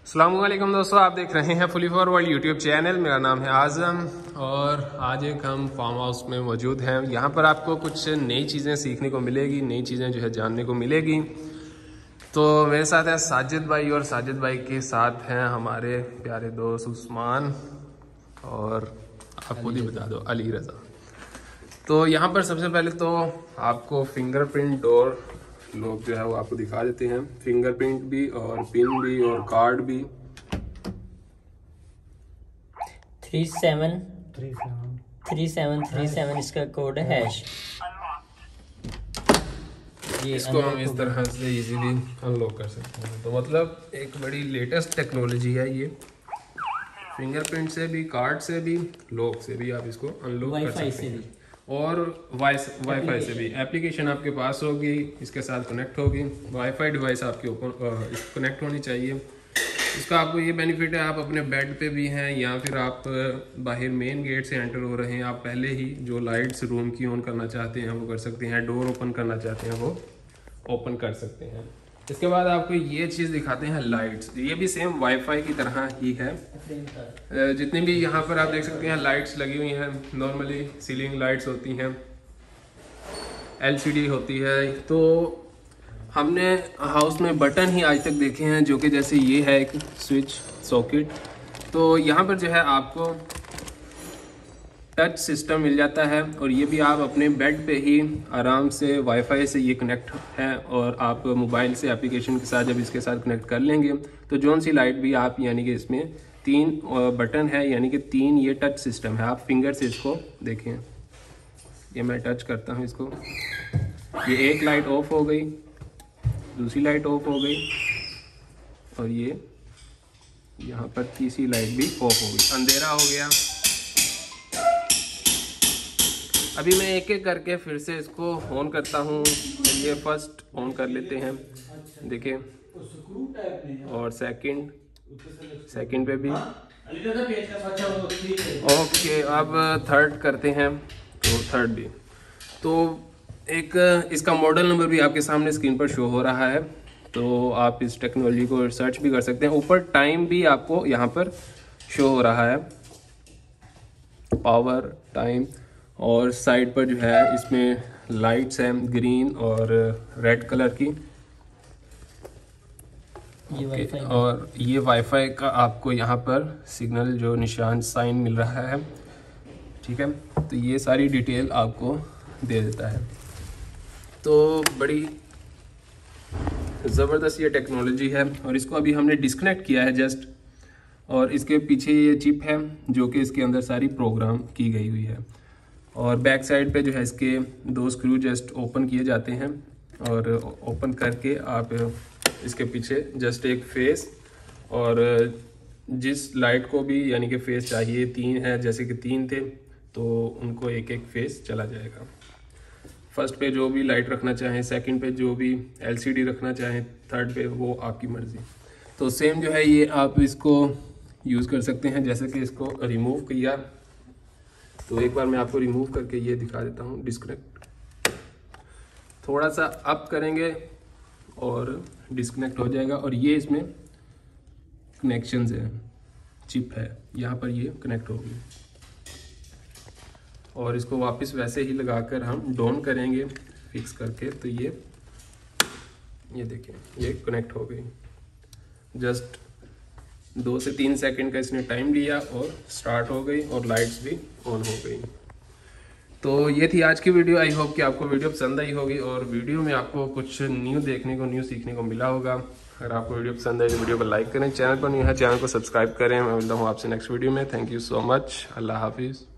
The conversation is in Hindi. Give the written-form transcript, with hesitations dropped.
अस्सलामुअलैकुम दोस्तों, आप देख रहे हैं फुली फॉरवर्ड यूट्यूब चैनल। मेरा नाम है आज़म और आज एक हम फार्म हाउस में मौजूद हैं। यहाँ पर आपको कुछ नई चीज़ें सीखने को मिलेगी, नई चीज़ें जो है जानने को मिलेगी। तो मेरे साथ है साजिद भाई और साजिद भाई के साथ हैं हमारे प्यारे दोस्त उस्मान और आप खुद ही बता दो अली रज़ा। तो यहाँ पर सबसे पहले तो आपको फिंगरप्रिंट डोर लोग जो है वो आपको दिखा देते हैं, फिंगरप्रिंट भी और पिन भी और कार्ड भी। 3737 इसका कोड है हैश। इसको हम इस तरह से इजीली अनलॉक कर सकते हैं। तो मतलब एक बड़ी लेटेस्ट टेक्नोलॉजी है ये। फिंगरप्रिंट से भी, कार्ड से भी, लॉक से भी आप इसको अनलॉक कर सकते हैं और वाईफाई से भी। एप्लीकेशन आपके पास होगी, इसके साथ कनेक्ट होगी। वाईफाई डिवाइस आपके ऊपर कनेक्ट होनी चाहिए। इसका आपको ये बेनिफिट है, आप अपने बेड पे भी हैं या फिर आप बाहर मेन गेट से एंटर हो रहे हैं, आप पहले ही जो लाइट्स रूम की ऑन करना चाहते हैं वो कर सकते हैं, डोर ओपन करना चाहते हैं वो ओपन कर सकते हैं। इसके बाद आपको ये चीज़ दिखाते हैं लाइट्स। ये भी सेम वाईफाई की तरह ही है। जितनी भी यहाँ पर आप देख सकते हैं लाइट्स लगी हुई हैं, नॉर्मली सीलिंग लाइट्स होती हैं, एलसीडी होती है। तो हमने हाउस में बटन ही आज तक देखे हैं जो कि जैसे ये है एक स्विच सॉकेट। तो यहाँ पर जो है आपको टच सिस्टम मिल जाता है और ये भी आप अपने बेड पे ही आराम से वाईफाई से ये कनेक्ट है और आप मोबाइल से एप्लीकेशन के साथ जब इसके साथ कनेक्ट कर लेंगे तो जोन सी लाइट भी आप यानी कि इसमें 3 बटन है, यानी कि 3 ये टच सिस्टम है। आप फिंगर से इसको देखें, ये मैं टच करता हूँ इसको, ये एक लाइट ऑफ हो गई, दूसरी लाइट ऑफ हो गई और ये यहाँ पर तीसरी लाइट भी ऑफ हो गई, अंधेरा हो गया। अभी मैं एक एक करके फिर से इसको ऑन करता हूँ। चलिए फर्स्ट ऑन कर लेते हैं, देखिए, और सेकंड पे भी ओके। अब थर्ड करते हैं, तो थर्ड भी। तो एक इसका मॉडल नंबर भी आपके सामने स्क्रीन पर शो हो रहा है, तो आप इस टेक्नोलॉजी को सर्च भी कर सकते हैं। ऊपर टाइम भी आपको यहाँ पर शो हो रहा है, पावर टाइम, और साइड पर जो है इसमें लाइट्स हैं ग्रीन और रेड कलर की। और ये वाईफाई का आपको यहाँ पर सिग्नल जो निशान साइन मिल रहा है, ठीक है। तो ये सारी डिटेल आपको दे देता है। तो बड़ी ज़बरदस्त ये टेक्नोलॉजी है और इसको अभी हमने डिस्कनेक्ट किया है जस्ट, और इसके पीछे ये चिप है जो कि इसके अंदर सारी प्रोग्राम की गई हुई है। और बैक साइड पे जो है इसके 2 स्क्रू जस्ट ओपन किए जाते हैं और ओपन करके आप इसके पीछे जस्ट एक फेस, और जिस लाइट को भी यानी कि फेस चाहिए, 3 है, जैसे कि 3 थे तो उनको एक एक फेस चला जाएगा। फर्स्ट पे जो भी लाइट रखना चाहें, सेकंड पे जो भी एलसीडी रखना चाहें, थर्ड पे वो आपकी मर्ज़ी। तो सेम जो है ये आप इसको यूज़ कर सकते हैं। जैसे कि इसको रिमूव किया तो एक बार मैं आपको रिमूव करके ये दिखा देता हूँ। डिस्कनेक्ट, थोड़ा सा अप करेंगे और डिस्कनेक्ट हो जाएगा। और ये इसमें कनेक्शंस है, चिप है, यहाँ पर ये कनेक्ट होगी और इसको वापस वैसे ही लगाकर हम डाउन करेंगे फिक्स करके, तो ये देखिए ये कनेक्ट हो गई। जस्ट 2 से 3 सेकंड का इसने टाइम लिया और स्टार्ट हो गई और लाइट्स भी ऑन हो गई। तो ये थी आज की वीडियो। आई होप कि आपको वीडियो पसंद आई होगी और वीडियो में आपको कुछ न्यू देखने को, न्यू सीखने को मिला होगा। अगर आपको वीडियो पसंद आई तो वीडियो को लाइक करें, चैनल पर न्यू है चैनल को सब्सक्राइब करें। मैं मिलता हूँ आपसे नेक्स्ट वीडियो में। Thank you so much. अल्लाह हाफिज़।